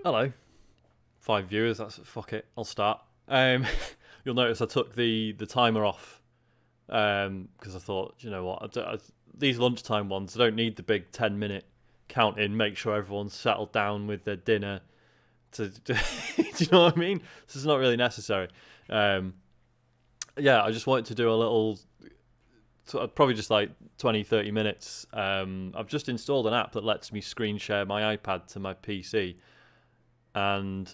Hello, 5 viewers. That's fuck it. I'll start. You'll notice I took the timer off because I thought, you know what, these lunchtime ones, I don't need the big 10-minute count in. Make sure everyone's settled down with their dinner. Do you know what I mean? This is not really necessary. Yeah, I just wanted to do a little, probably just like 20-30 minutes. I've just installed an app that lets me screen share my iPad to my PC. And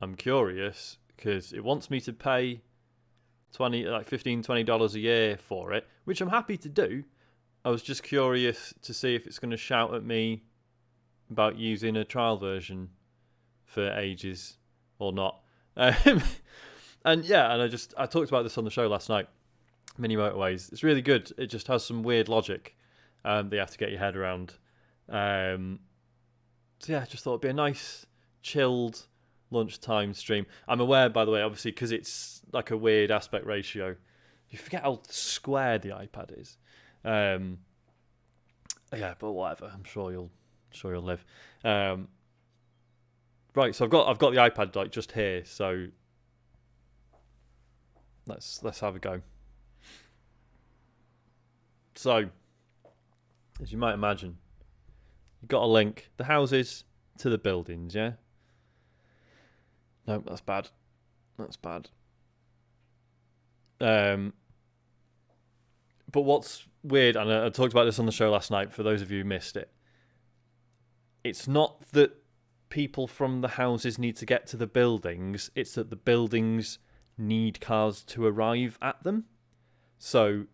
I'm curious because it wants me to pay $15-20 a year for it, which I'm happy to do. I was just curious to see if it's going to shout at me about using a trial version for ages or not. And I talked about this on the show last night. Mini Motorways. It's really good. It just has some weird logic that you have to get your head around. So yeah, I just thought it'd be a nice, chilled lunchtime stream. I'm aware, by the way, obviously, because it's like a weird aspect ratio. You forget how square the iPad is. Yeah, but whatever. I'm sure you'll live. Right, so I've got the iPad like just here. So let's have a go. So, as you might imagine, you've got to link the houses to the buildings, yeah? No, that's bad. That's bad. But what's weird, and I talked about this on the show last night, for those of you who missed it, it's not that people from the houses need to get to the buildings, it's that the buildings need cars to arrive at them. So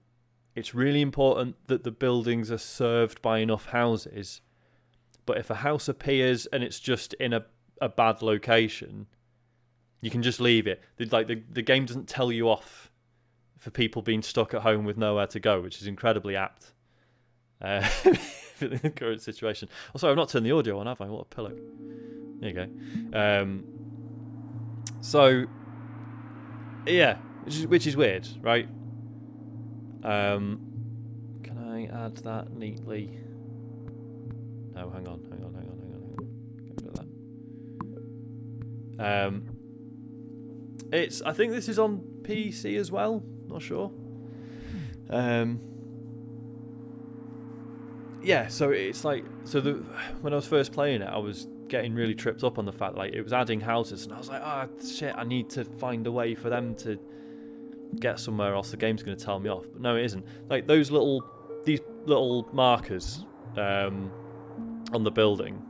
it's really important that the buildings are served by enough houses. But if a house appears and it's just in a bad location, you can just leave it. The game doesn't tell you off for people being stuck at home with nowhere to go, which is incredibly apt for the current situation. Oh, sorry, I've not turned the audio on, have I? What a pillow. There you go. So, yeah, which is weird, right? Can I add that neatly? No, hang on. Get rid of that. I think this is on PC as well. Not sure. Yeah, so it's like when I was first playing it, I was getting really tripped up on the fact like it was adding houses, and I was like, shit, I need to find a way for them to get somewhere else. The game's going to tell me off, but no, it isn't. Like these little markers on the building.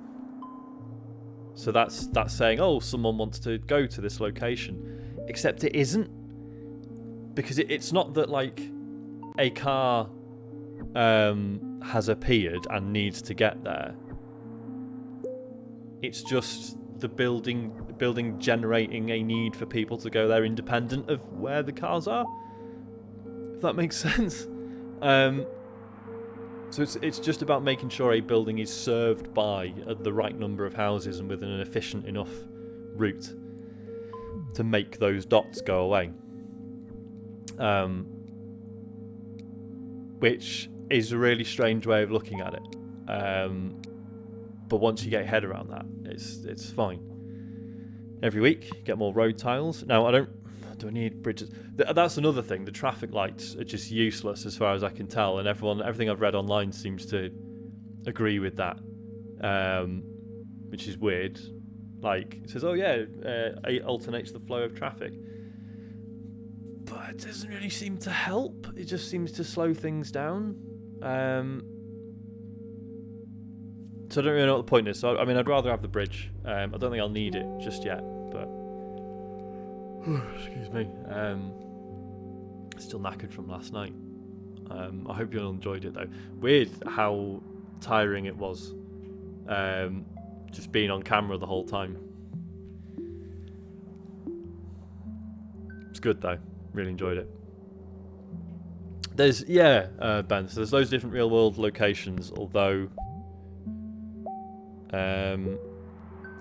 So that's saying, oh, someone wants to go to this location. Except it isn't. Because it's not that like a car has appeared and needs to get there. It's just the building generating a need for people to go there independent of where the cars are. If that makes sense. So it's just about making sure a building is served by the right number of houses and within an efficient enough route to make those dots go away. Which is a really strange way of looking at it. But once you get your head around that, it's fine. Every week, you get more road tiles. Now, do I need bridges? That's another thing. The traffic lights are just useless as far as I can tell, and everything I've read online seems to agree with that, which is weird. Like, it says, oh yeah, it alternates the flow of traffic. But it doesn't really seem to help. It just seems to slow things down. So I don't really know what the point is. So, I mean, I'd rather have the bridge. I don't think I'll need it just yet, but... excuse me. Still knackered from last night. I hope you all enjoyed it, though. Weird how tiring it was. Just being on camera the whole time. It's good, though. Really enjoyed it. Ben, so there's loads of different real-world locations, although...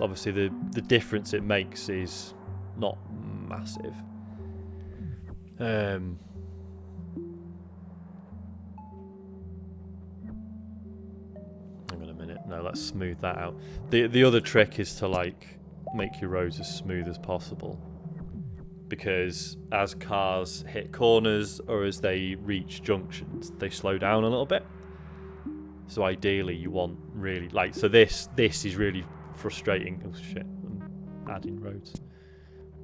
obviously the difference it makes is not massive. Hang on a minute. No, let's smooth that out. The other trick is to like make your roads as smooth as possible. Because as cars hit corners or as they reach junctions, they slow down a little bit. So ideally you want really, like, so this is really frustrating. Oh shit, I'm adding roads.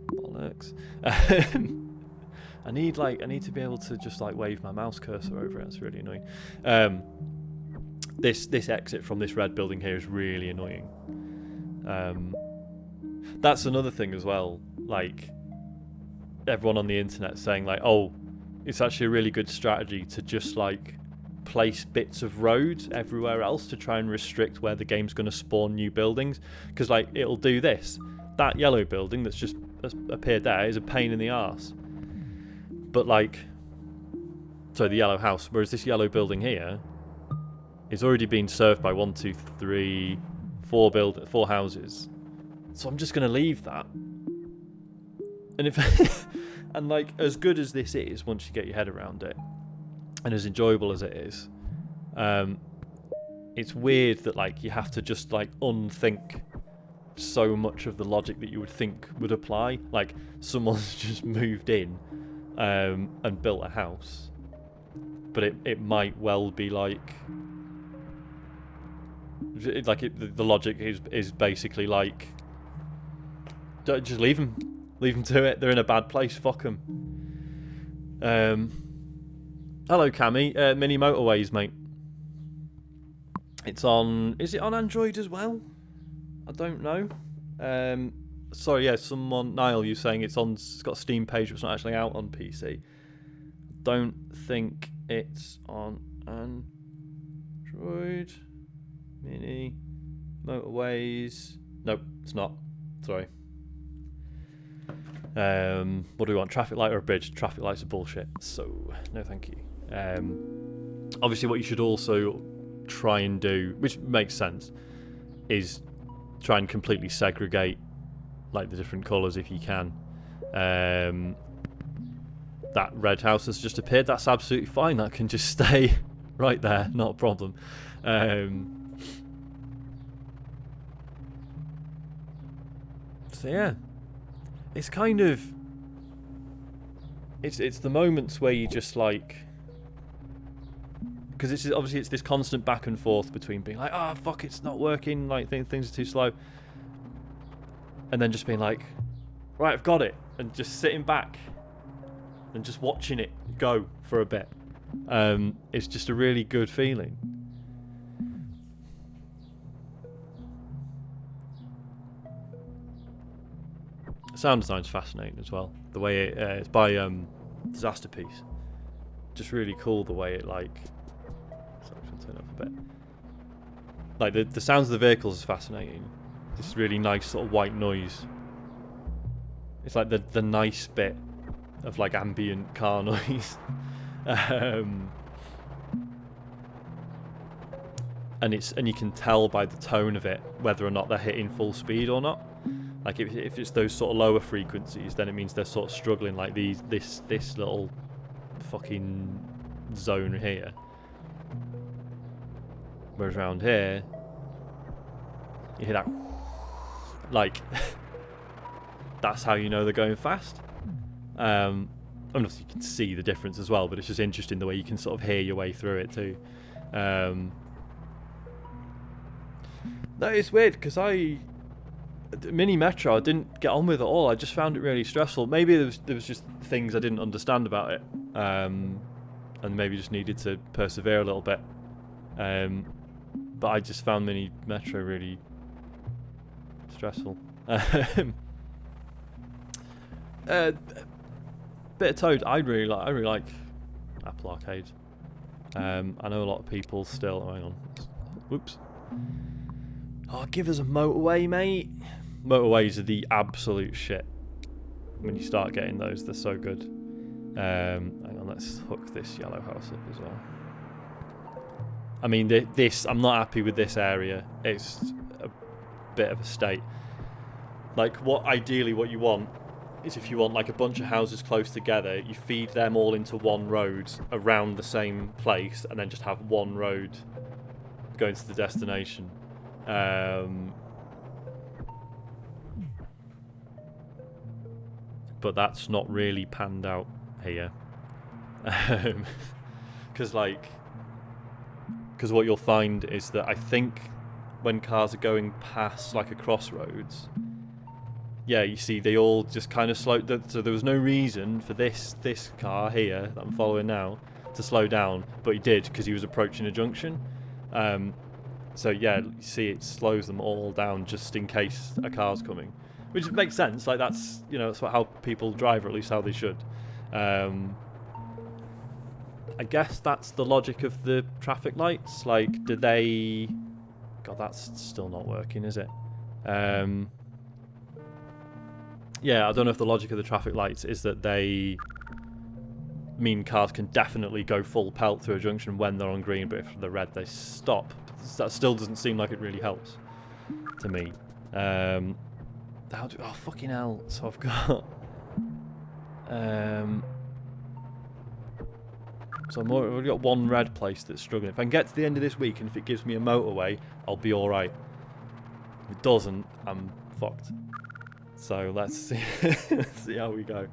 Bollocks. I need to be able to just like wave my mouse cursor over it. It's really annoying. This exit from this red building here is really annoying. That's another thing as well. Like, everyone on the internet saying like, oh, it's actually a really good strategy to just like place bits of roads everywhere else to try and restrict where the game's going to spawn new buildings, because like it'll do this. That yellow building that's just appeared there is a pain in the arse, but like, so the yellow house, whereas this yellow building here is already being served by 1, 2, 3, 4 houses, so I'm just going to leave that. And if and like, as good as this is, once you get your head around it, and as enjoyable as it is, it's weird that like you have to just like unthink so much of the logic that you would think would apply. Like, someone's just moved in and built a house, but it might well be like the logic is basically like, just leave them to it. They're in a bad place, fuck them. Hello, Cammy. Mini Motorways, mate. It's on... Is it on Android as well? I don't know. Sorry, yeah, someone... Niall, you're saying it's got a Steam page, but it's not actually out on PC. Don't think it's on Android. Mini Motorways. Nope, it's not. Sorry. What do we want? Traffic light or a bridge? Traffic lights are bullshit. So, no thank you. Obviously what you should also try and do, which makes sense, is try and completely segregate like the different colours if you can. That red house has just appeared, that's absolutely fine, that can just stay right there, not a problem. So yeah, it's kind of, it's the moments where you just like, because it's obviously it's this constant back and forth between being like, oh fuck, it's not working, like things are too slow, and then just being like, right, I've got it, and just sitting back and just watching it go for a bit. It's just a really good feeling. Sound design's fascinating as well. The way it's by Disaster Piece. Just really cool the way it like. Sorry, I'm turn up a bit. Like the sounds of the vehicles is fascinating. This really nice sort of white noise. It's like the nice bit of like ambient car noise. And you can tell by the tone of it whether or not they're hitting full speed or not. Like if it's those sort of lower frequencies, then it means they're sort of struggling, like this little fucking zone here. Whereas around here, you hear that, like, that's how you know they're going fast. Obviously you can see the difference as well, but it's just interesting the way you can sort of hear your way through it too. No, it's weird because Mini Metro I didn't get on with at all. I just found it really stressful. Maybe there was just things I didn't understand about it, and maybe just needed to persevere a little bit. But I just found Mini Metro really stressful. Bit of Toad. I really like Apple Arcade. I know a lot of people still. Oh, hang on. Whoops. Oh, give us a motorway, mate. Motorways are the absolute shit. When you start getting those, they're so good. Hang on, let's hook this yellow house up as well. I mean, this, I'm not happy with this area. It's a bit of a state. Like, ideally what you want is, if you want like a bunch of houses close together, you feed them all into one road around the same place, and then just have one road going to the destination. but that's not really panned out here. Because what you'll find is that I think when cars are going past like a crossroads, yeah, you see they all just kind of slow. So there was no reason for this car here that I'm following now to slow down, but he did because he was approaching a junction. So yeah, you see it slows them all down just in case a car's coming, which makes sense. Like that's that's how people drive, or at least how they should. I guess that's the logic of the traffic lights. Like, do they... God, that's still not working, is it? Yeah, I don't know if the logic of the traffic lights is that they mean cars can definitely go full pelt through a junction when they're on green, but if they're red, they stop. That still doesn't seem like it really helps to me. Oh, fucking hell. So I've got... So I've already got one red place that's struggling. If I can get to the end of this week and if it gives me a motorway, I'll be alright. If it doesn't, I'm fucked. So let's see, let's see how we go.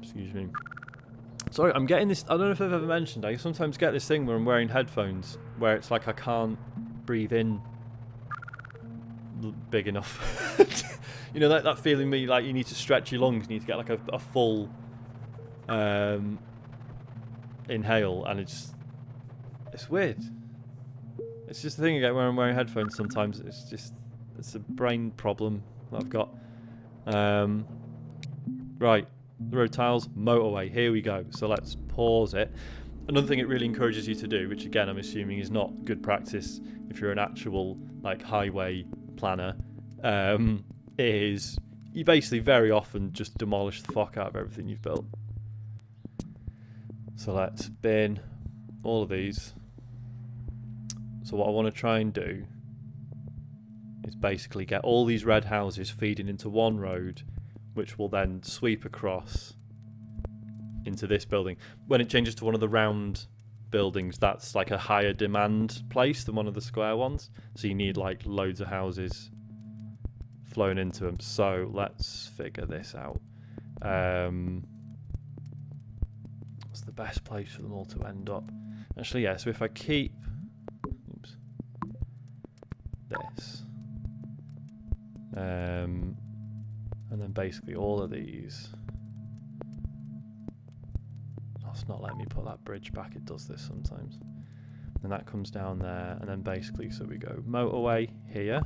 Excuse me. Sorry, I'm getting this... I don't know if I've ever mentioned, I sometimes get this thing where I'm wearing headphones where it's like I can't breathe in big enough. You know that feeling me like you need to stretch your lungs, you need to get like a full inhale, and it's weird. It's just the thing I get when I'm wearing headphones sometimes. It's a brain problem that I've got. Right, the road tiles, motorway, here we go. So let's pause it. Another thing it really encourages you to do, which again I'm assuming is not good practice if you're an actual like highway planner, is you basically very often just demolish the fuck out of everything you've built. So let's bin all of these. So what I want to try and do is basically get all these red houses feeding into one road, which will then sweep across into this building. When it changes to one of the round buildings, that's like a higher demand place than one of the square ones. So you need like loads of houses flowing into them. So let's figure this out. What's the best place for them all to end up? Actually, yeah, so if I keep this, and then basically all of these. Oh, it's not letting me put that bridge back. It does this sometimes. And that comes down there, and then basically, so we go motorway here,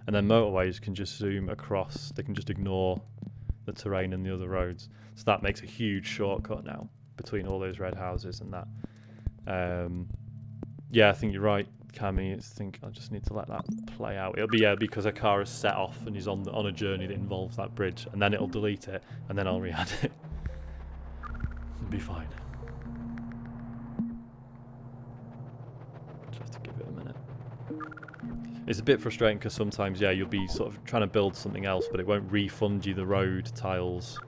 and then motorways can just zoom across. They can just ignore the terrain and the other roads. So that makes a huge shortcut now between all those red houses and that. Yeah, I think you're right, Cammy. I think I'll just need to let that play out. It'll be because a car is set off and is on a journey that involves that bridge, and then it'll delete it, and then I'll re-add it. It'll be fine. Just to give it a minute. It's a bit frustrating because sometimes, yeah, you'll be sort of trying to build something else, but it won't refund you the road tiles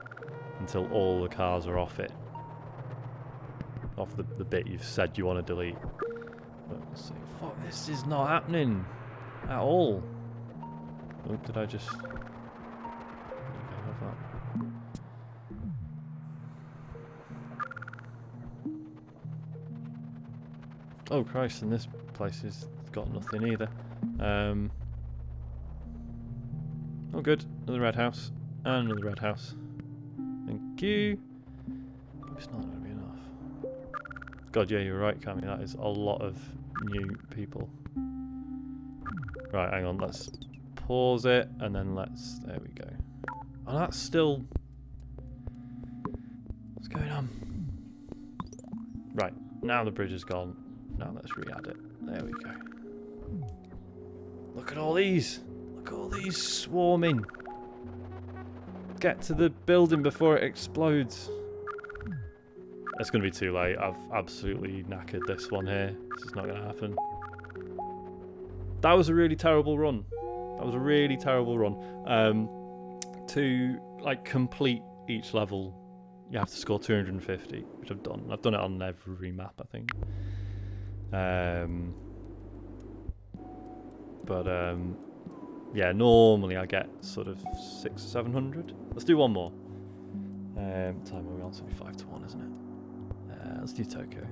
until all the cars are off it. Off the bit you've said you want to delete. But we'll see. Fuck, this is not happening at all. Oh, did I just... Okay, have that. Oh Christ, and this place has got nothing either. Oh good, another red house. And another red house. Thank you. It's not going to be enough. God, yeah, you're right, Cammy. That is a lot of new people. Right, hang on. Let's pause it, and then let's... There we go. Oh, that's still... What's going on? Right, now the bridge is gone. Now let's re-add it. There we go. Look at all these. Look at all these swarming. Get to the building before it explodes. It's going to be too late. I've absolutely knackered this one here. This is not going to happen. That was a really terrible run. That was a really terrible run. To like complete each level, you have to score 250, which I've done. I've done it on every map, I think. Yeah, normally I get sort of 600-700. Let's do one more. Time are we on? It's only 5 to 1, isn't it? Let's do Tokyo.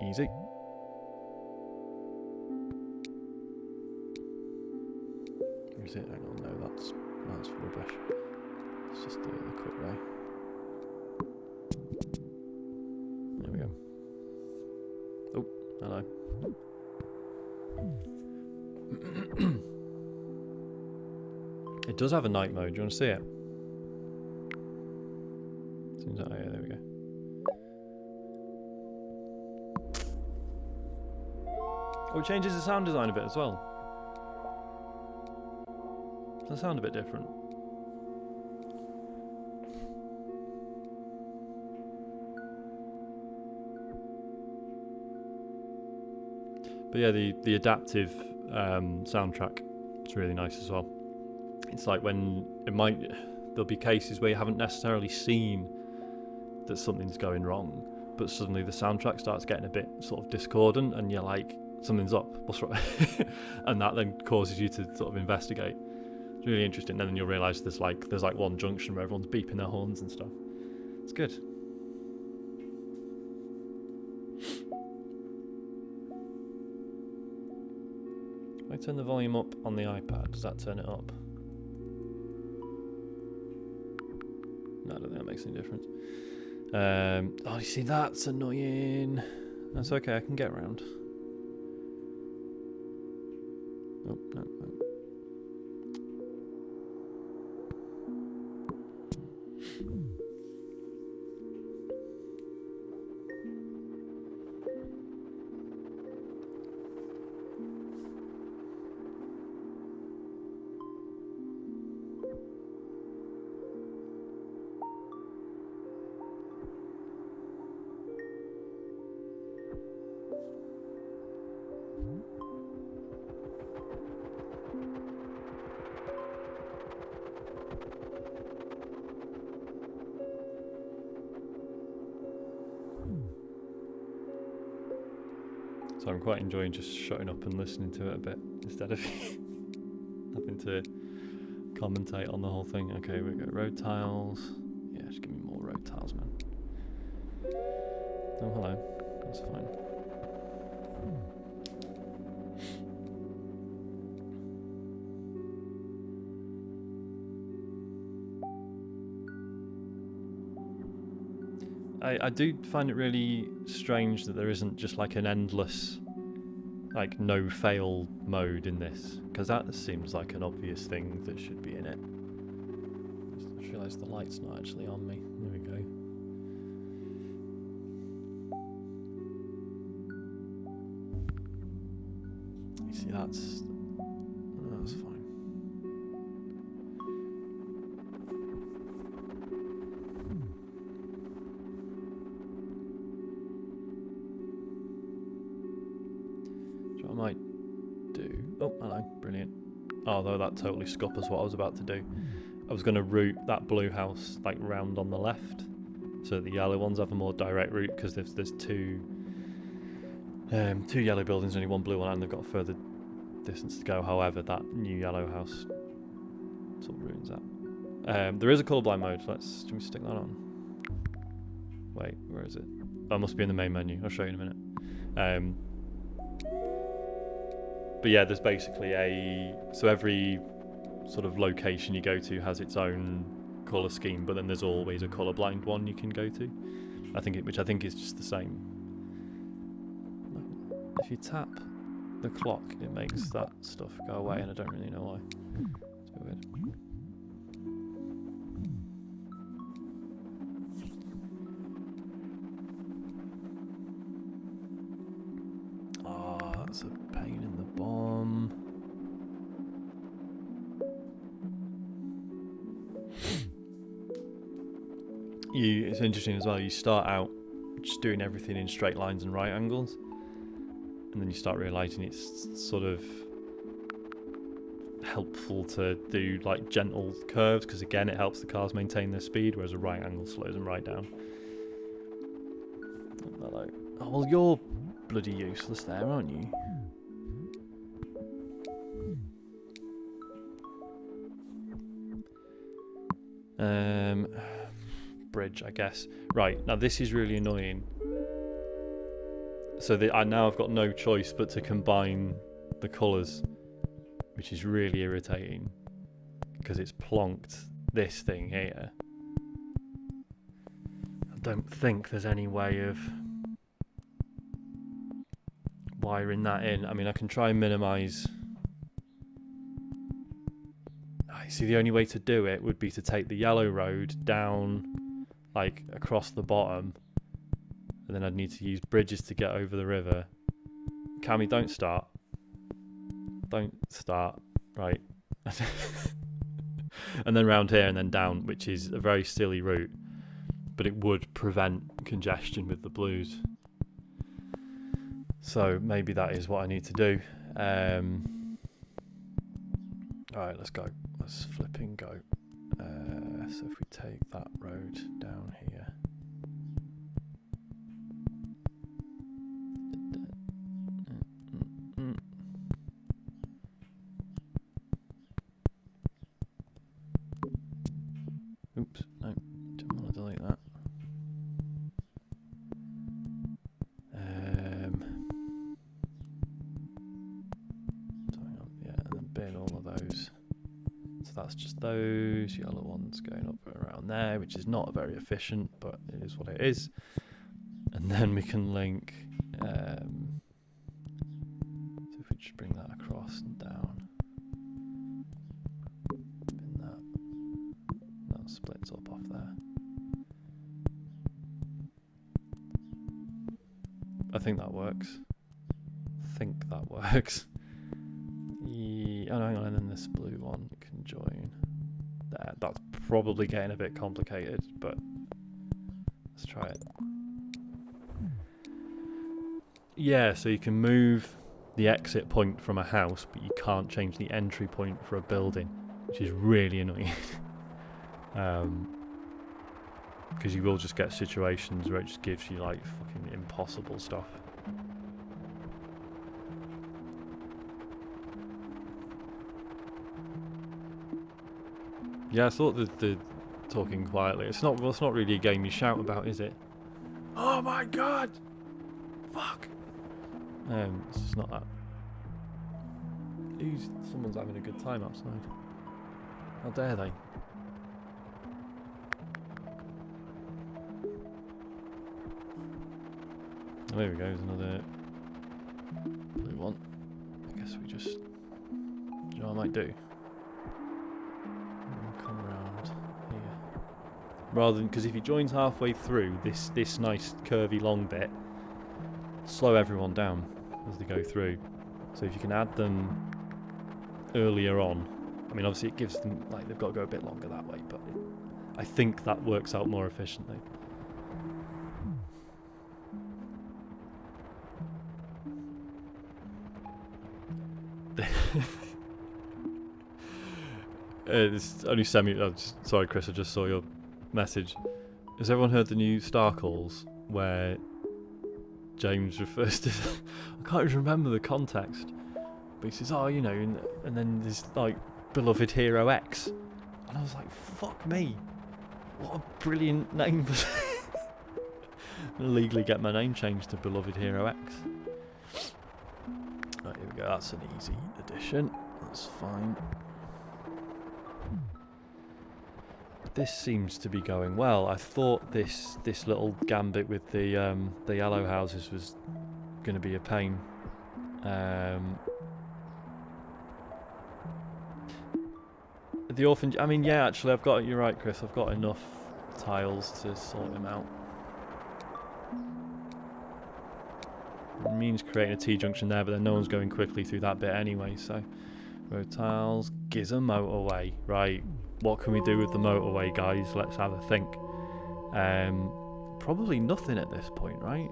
Easy. Where is it? Hang on, no, that's rubbish. Let's just do it the quick way. There we go. Oh, hello. It does have a night mode. Do you want to see it? Seems like, oh yeah, there we go. Oh, it changes the sound design a bit as well. Does it sound a bit different? But yeah, the adaptive soundtrack is really nice as well. It's like when there'll be cases where you haven't necessarily seen that something's going wrong, but suddenly the soundtrack starts getting a bit sort of discordant, and you're like, something's up, what's wrong? And that then causes you to sort of investigate. It's really interesting. And then you'll realise there's like one junction where everyone's beeping their horns and stuff. It's good. If I turn the volume up on the iPad, does that turn it up? No, I don't think that makes any difference. Oh, you see, that's annoying. That's okay, I can get around. Oh, no. So I'm quite enjoying just shutting up and listening to it a bit instead of having to commentate on the whole thing. Okay, we got road tiles. Yeah, just give me more road tiles, man. Oh, hello. That's fine. I do find it really strange that there isn't just like an endless, like, no fail mode in this, because that seems like an obvious thing that should be in it. I just realised the light's not actually on me. There we go. You see, that's fine. I might do. Oh, hello, brilliant. Although that totally scuppers what I was about to do. I was going to route that blue house like round on the left, so the yellow ones have a more direct route, because there's two yellow buildings, only one blue one, and they've got a further distance to go. However, that new yellow house sort of ruins that. There is a colourblind mode. Let me stick that on. Wait, where is it? That must be in the main menu. I'll show you in a minute. But yeah, there's basically so every sort of location you go to has its own colour scheme, but then there's always a colourblind one you can go to. Which I think is just the same. If you tap the clock, it makes that stuff go away, and I don't really know why. It's a bit weird. That's a pain in the bum. It's interesting as well, you start out just doing everything in straight lines and right angles, and then you start realising it's sort of helpful to do like gentle curves, because again it helps the cars maintain their speed, whereas a right angle slows them right down. Oh, hello. Oh, well, you're bloody useless there, aren't you? Bridge, I guess. Right, now this is really annoying. So now I've got no choice but to combine the colours, which is really irritating because it's plonked this thing here. I don't think there's any way of wiring that in. I mean, I can try and minimise. I see the only way to do it would be to take the yellow road down, like across the bottom, and then I'd need to use bridges to get over the river. Cammy, don't start. Don't start. Right. And then round here and then down, which is a very silly route, but it would prevent congestion with the blues. So maybe that is what I need to do. Alright, let's go. Let's flipping go. So if we take that road down here. Oops, no, didn't want to delete that. Yeah, and then bin all of those. So that's just those yellow ones going up around there, which is not very efficient, but it is what it is. And then we can link. So if we just bring that across and down, bin that splits up off there. I think that works. Oh, no, hang on, and then this blue one can join there. That's probably getting a bit complicated, but let's try it. Yeah, so you can move the exit point from a house, but you can't change the entry point for a building, which is really annoying. Because you will just get situations where it just gives you like fucking impossible stuff. Yeah, I thought the talking quietly. It's not really a game you shout about, is it? Oh my god! Fuck! It's just not that. Someone's having a good time outside. How dare they? Oh, there we go, there's another blue one. I guess we just... Do you know what I might do? Come around here. Rather than... Because if he joins halfway through this nice curvy long bit, slow everyone down as they go through. So if you can add them earlier on, I mean obviously it gives them, like, they've got to go a bit longer that way, but I think that works out more efficiently. It's only sorry, Chris, I just saw your message. Has everyone heard the new Star Calls where James refers to... I can't even remember the context, but he says, oh, you know, and then there's like beloved hero X, and I was like, fuck me, what a brilliant name. I'm gonna legally get my name changed to beloved hero X. Right, here we go, that's an easy addition, that's fine. This seems to be going well. I thought this little gambit with the yellow houses was going to be a pain. The orphan... I mean, yeah, actually, you're right, Chris. I've got enough tiles to sort them out. It means creating a T-junction there, but then no one's going quickly through that bit anyway, so... Road tiles, Giza motorway. Right, what can we do with the motorway, guys? Let's have a think. Probably nothing at this point, right?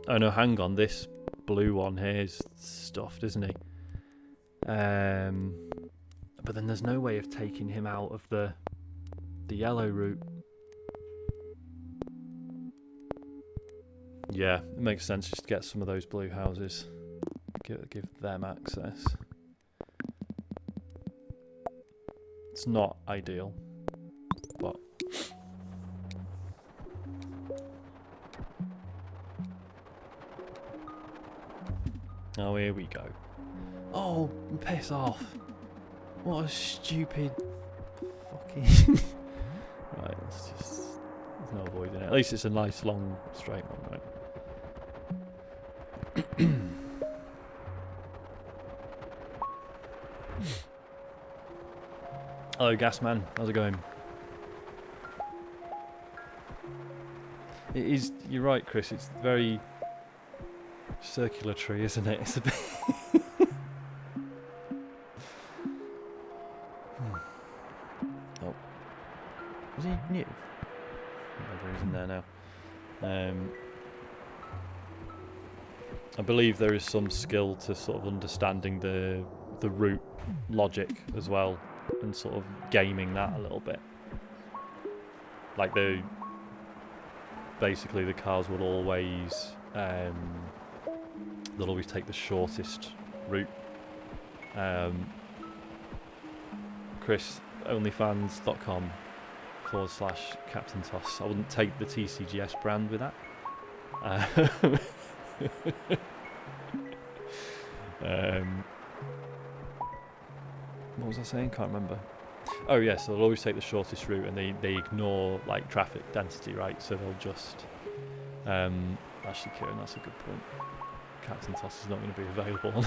Oh no, hang on, this blue one here is stuffed, isn't he? But then there's no way of taking him out of the yellow route. Yeah, it makes sense just to get some of those blue houses. Give them access. It's not ideal, but... Oh, here we go. Oh, piss off. What a stupid fucking... Right, let's just... There's no avoiding it. At least it's a nice, long, straight one, right? Hello, Gasman. How's it going? It is... You're right, Chris. It's very... circulatory, isn't it? It's a bit... Oh. Is he new? Whatever, he's in there now. I believe there is some skill to sort of understanding the route logic as well, and sort of gaming that a little bit. Like basically the cars will always they'll always take the shortest route. Chris, onlyfans.com/Captain Toss. I wouldn't take the TCGS brand with that. What was I saying? Can't remember. Oh yes, they'll always take the shortest route, and they ignore like traffic density, right? So they'll just actually, Kieran, that's a good point. Captain Toss is not going to be available on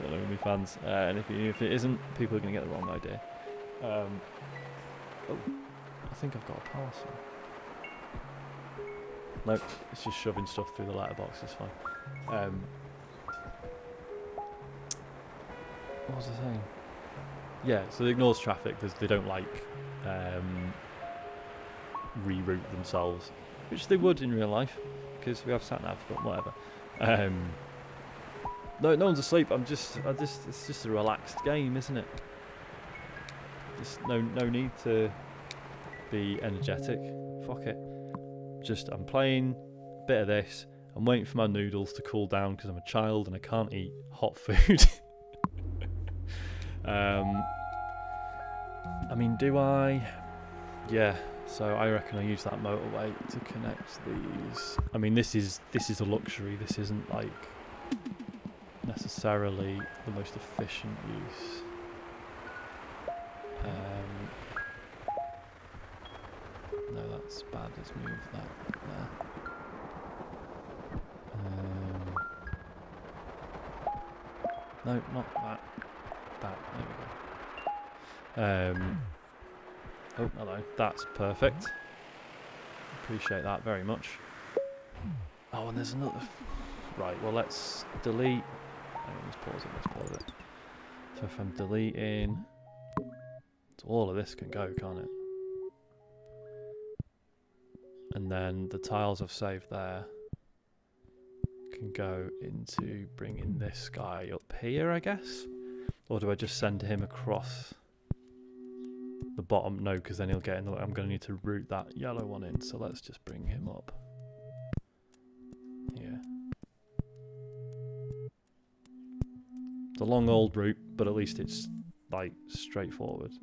OnlyFans, and if it isn't, people are going to get the wrong idea. Oh, I think I've got a parcel. Nope, it's just shoving stuff through the letterbox. It's fine. What was I saying? Yeah, so it ignores traffic because they don't like reroute themselves, which they would in real life because we have sat nav, but whatever. No one's asleep. It's just a relaxed game, isn't it? Just no need to be energetic. Fuck it. Just I'm playing a bit of this. I'm waiting for my noodles to cool down because I'm a child and I can't eat hot food. I mean, do I? Yeah. So I reckon I use that motorway to connect these. I mean, this is a luxury. This isn't like necessarily the most efficient use. No, that's bad. Let's move that there. No, not that. That. There we go. Oh, hello. That's perfect. Appreciate that very much. Oh, and there's another... Right, well, let's delete... Let's pause it. So if I'm deleting... So all of this can go, can't it? And then the tiles I've saved there can go into bringing this guy up here, I guess? Or do I just send him across the bottom? No, because then he'll get in the way. I'm going to need to route that yellow one in, so let's just bring him up. Yeah. It's a long old route, but at least it's like straightforward.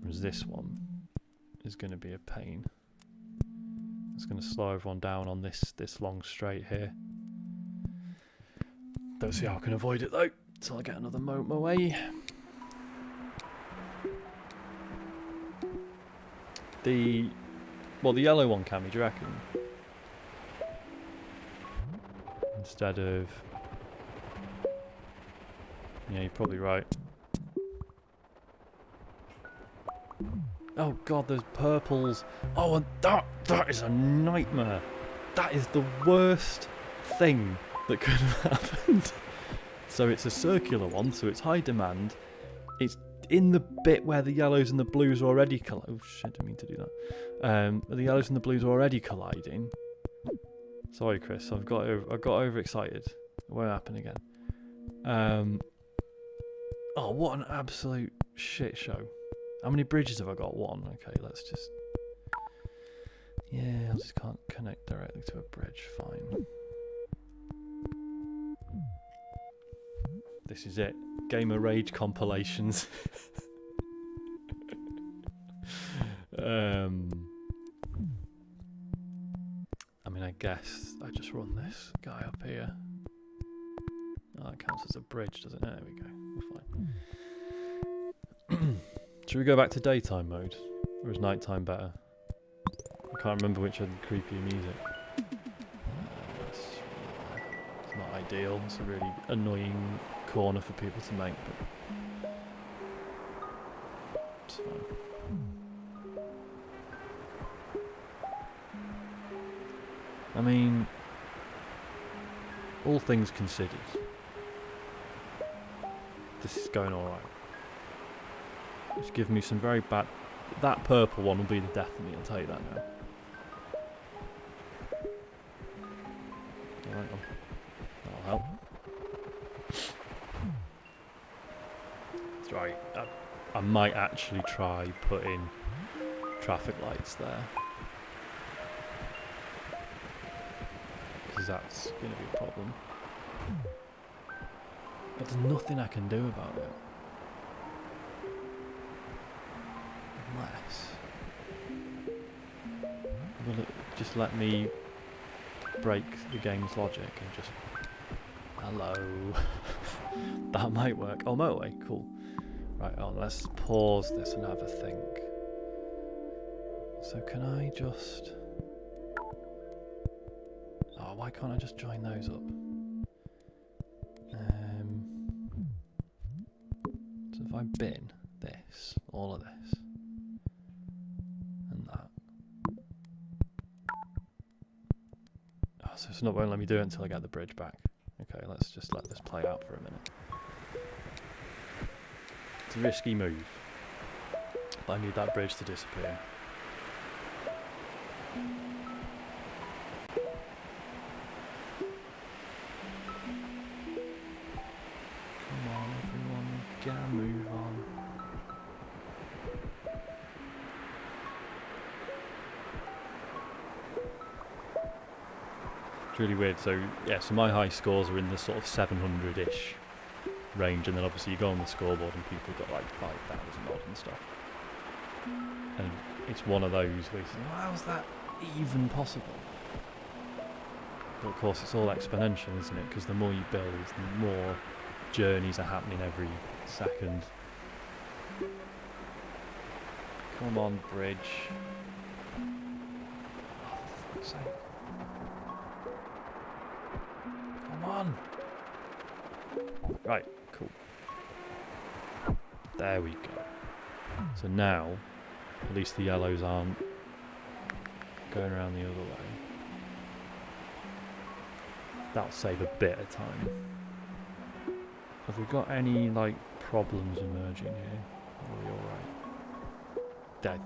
Whereas this one is going to be a pain. It's going to slow everyone down on this long straight here. Don't see how I can avoid it though, until I get another motorway. The yellow one can we, do you reckon? Instead of... Yeah, you're probably right. Oh god, there's purples. Oh, and that is a nightmare. That is the worst thing that could have happened. So it's a circular one, so it's high demand. It's in the bit where the yellows and the blues are already colliding. Oh shit, I didn't mean to do that. The yellows and the blues are already colliding. Sorry, Chris, I got overexcited. It won't happen again. Oh, what an absolute shit show. How many bridges have I got? One. Okay, let's just... Yeah, I just can't connect directly to a bridge. Fine. This is it. Gamer Rage compilations. I mean, I guess I just run this guy up here. Oh, that counts as a bridge, doesn't it? There we go. We're fine. Should we go back to daytime mode? Or is nighttime better? I can't remember which had creepier music. It's not ideal. It's a really annoying corner for people to make, but it's fine. I mean, all things considered, this is going alright. It's given me some very bad... That purple one will be the death of me, I'll tell you that now. Alright, that'll help. That's right, I might actually try putting traffic lights there. Because that's going to be a problem. But there's nothing I can do about it. Unless... will it just let me break the game's logic and just... Hello. That might work. Oh, motorway, cool. Right, let's pause this and have a think. So can I just... Oh, why can't I just join those up? So if I bin this, all of this, and that. Oh, so it's not won't let me do it until I get the bridge back. Okay, let's just let this play out for a minute. It's a risky move, but I need that bridge to disappear. Move on. It's really weird. So yeah, so my high scores are in the sort of 700-ish range, and then obviously you go on the scoreboard and people got like 5,000 odd and stuff. And it's one of those where you think, well, how's that even possible? But of course it's all exponential, isn't it? Because the more you build, the more journeys are happening every second. Come on, bridge. Oh, for fuck's sake. Come on. Right, cool. There we go. So now, at least the yellows aren't going around the other way. That'll save a bit of time. Have we got any, like, problems emerging here? Or are we alright?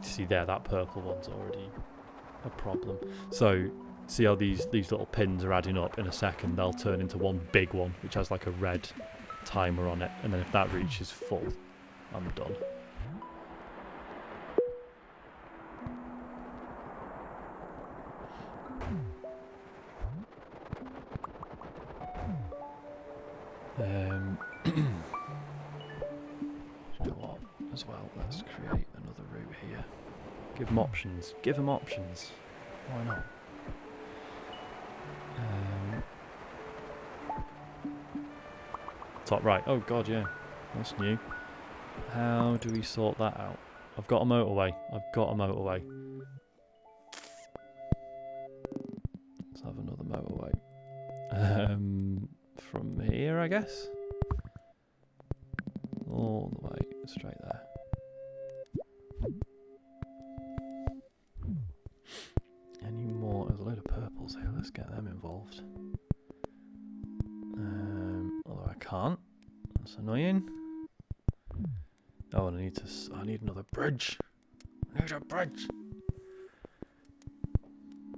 See there, that purple one's already a problem. So, see how these little pins are adding up? In a second, they'll turn into one big one, which has, like, a red timer on it. And then if that reaches full, I'm done. You know what? As well, let's create another route here. Give them options. Give them options. Why not? Top right. Oh god, yeah. That's new. How do we sort that out? I've got a motorway. I've got a motorway. Let's have another motorway. From here, I guess? All the way straight there. Any more? There's a load of purples here. Let's get them involved. Although I can't. That's annoying. Oh, and I need another bridge. I need a bridge.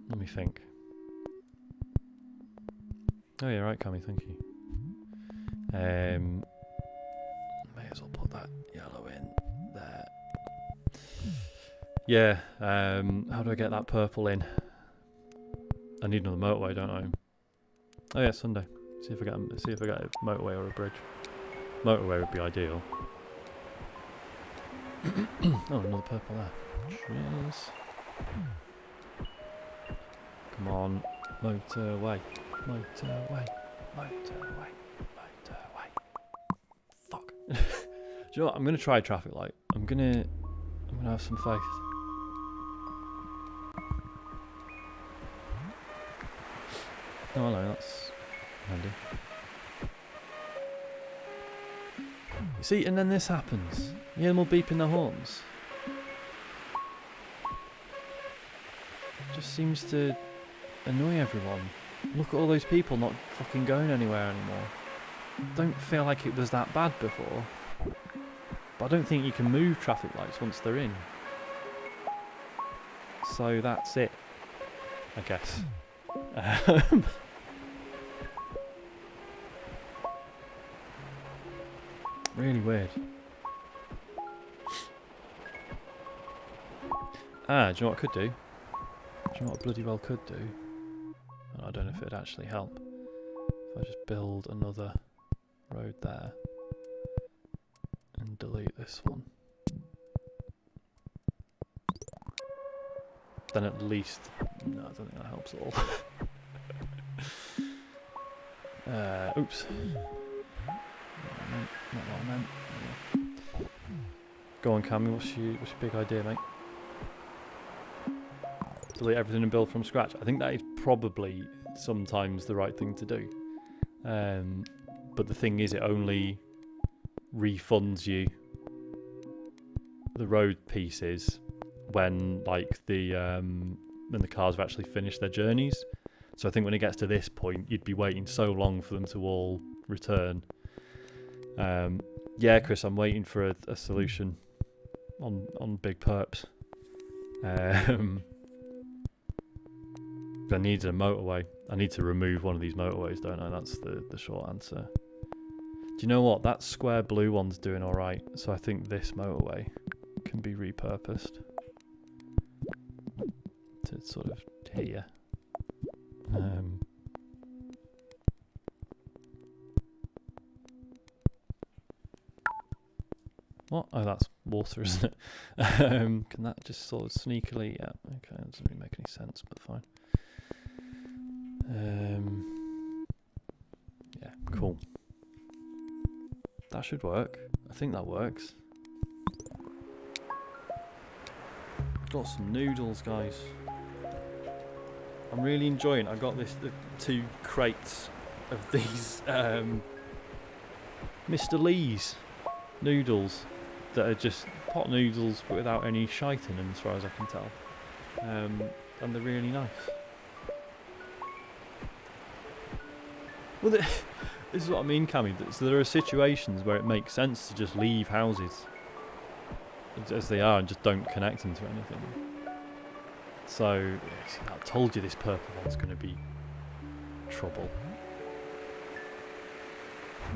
Let me think. Oh yeah, right, Cammy, thank you. May as well put that yellow in there. Yeah, how do I get that purple in? I need another motorway, don't I? Oh yeah, Sunday. See if I get a motorway or a bridge. Motorway would be ideal. Oh, another purple there. Cheers. Come on, motorway, motorway, motorway, motorway. Fuck. Do you know what? I'm gonna try a traffic light. I'm gonna have some faith. Oh, hello, that's handy. You see, and then this happens. You hear them all beeping their horns. Just seems to annoy everyone. Look at all those people not fucking going anywhere anymore. Don't feel like it was that bad before. But I don't think you can move traffic lights once they're in. So that's it, I guess. Really weird. Ah, do you know what I could do? Do you know what I bloody well could do? And I don't know if it'd actually help. If I just build another road there and delete this one. Then at least... No, I don't think that helps at all. Oops. Not what I meant. Go on, Cammy, what's your big idea, mate? Delete everything and build from scratch. I think that is probably sometimes the right thing to do. But the thing is, it only refunds you the road pieces when when the cars have actually finished their journeys. So I think when it gets to this point, you'd be waiting so long for them to all return. Yeah, Chris, I'm waiting for a solution on big perps. I need a motorway. I need to remove one of these motorways, don't I? That's the short answer. Do you know what? That square blue one's doing alright, so I think this motorway can be repurposed to sort of here. What? Oh, that's water, isn't it? Can that just sort of sneakily... Yeah, okay, that doesn't really make any sense, but fine. Yeah, cool. That should work. I think that works. Got some noodles, guys. I'm really enjoying. I got the 2 crates of these Mr. Lee's noodles that are just pot noodles but without any shite in them, as far as I can tell. And they're really nice. Well, this is what I mean, Cammy. So there are situations where it makes sense to just leave houses as they are and just don't connect them to anything. So, I told you this purple one's going to be trouble.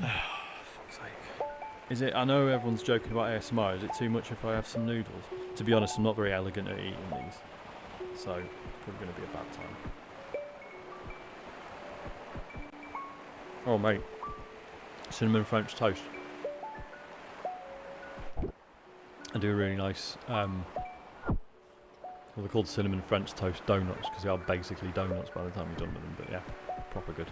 Fuck's sake. Is it? I know everyone's joking about ASMR. Is it too much if I have some noodles? To be honest, I'm not very elegant at eating these. So, it's probably going to be a bad time. Oh, mate. Cinnamon French toast. I do a really nice... well, they're called cinnamon French toast donuts because they are basically donuts by the time you're done with them. But yeah, proper good.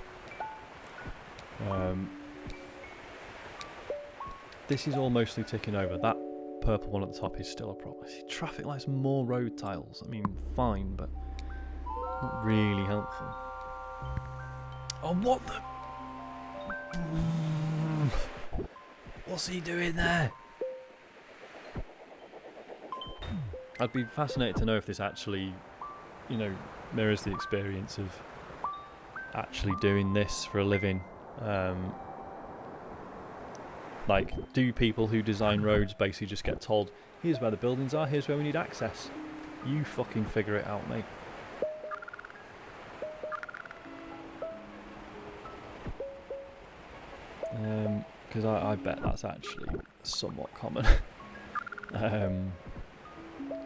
This is all mostly ticking over. That purple one at the top is still a problem. See, traffic lights, more road tiles. I mean, fine, but not really helpful. Oh, what the... What's he doing there? I'd be fascinated to know if this actually, you know, mirrors the experience of actually doing this for a living. Like, do people who design roads basically just get told, here's where the buildings are, here's where we need access. You fucking figure it out, mate. Because I bet that's actually somewhat common.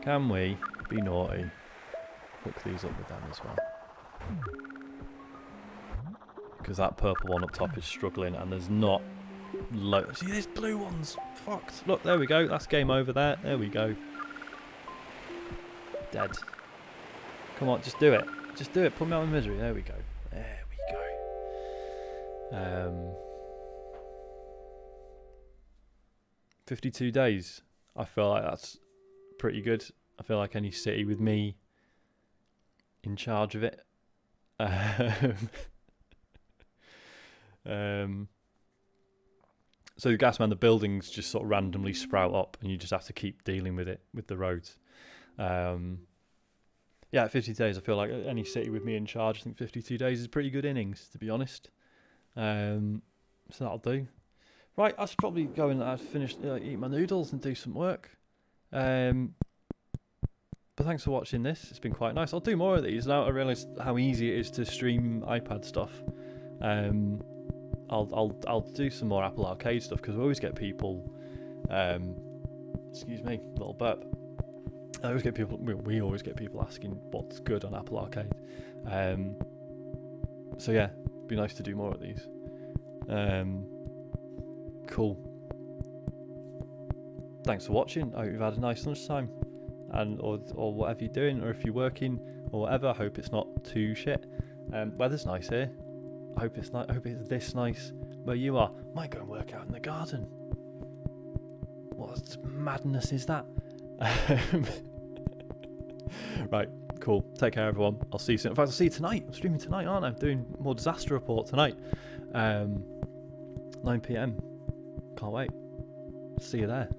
Can we be naughty? Hook these up with them as well. Because that purple one up top is struggling and there's not see, this blue one's fucked. Look, there we go. That's game over there. There we go. Dead. Come on, just do it. Just do it. Put me out of misery. There we go. There we go. 52 days. I feel like that's pretty good. I feel like any city with me in charge of it. So the gas man, the buildings just sort of randomly sprout up and you just have to keep dealing with it, with the roads. Yeah, 50 days, I feel like any city with me in charge, I think 52 days is pretty good innings, to be honest. So that'll do. Right, I should probably go and finish, eat my noodles and do some work. But thanks for watching this. It's been quite nice. I'll do more of these now. I realise how easy it is to stream iPad stuff. I'll do some more Apple Arcade stuff because we always get people. Excuse me, little burp. I always get people. We always get people asking what's good on Apple Arcade. So yeah, it'd be nice to do more of these. Cool. Thanks for watching. I hope you've had a nice lunchtime, and or whatever you're doing, or if you're working or whatever. I hope it's not too shit. Weather's nice here. I hope it's this nice where you are. Might go and work out in the garden. What madness is that? Right, cool. Take care, everyone. I'll see you soon. In fact, I'll see you tonight. I'm streaming tonight, aren't I? I'm doing more disaster report tonight. 9 PM. Can't wait. See you there.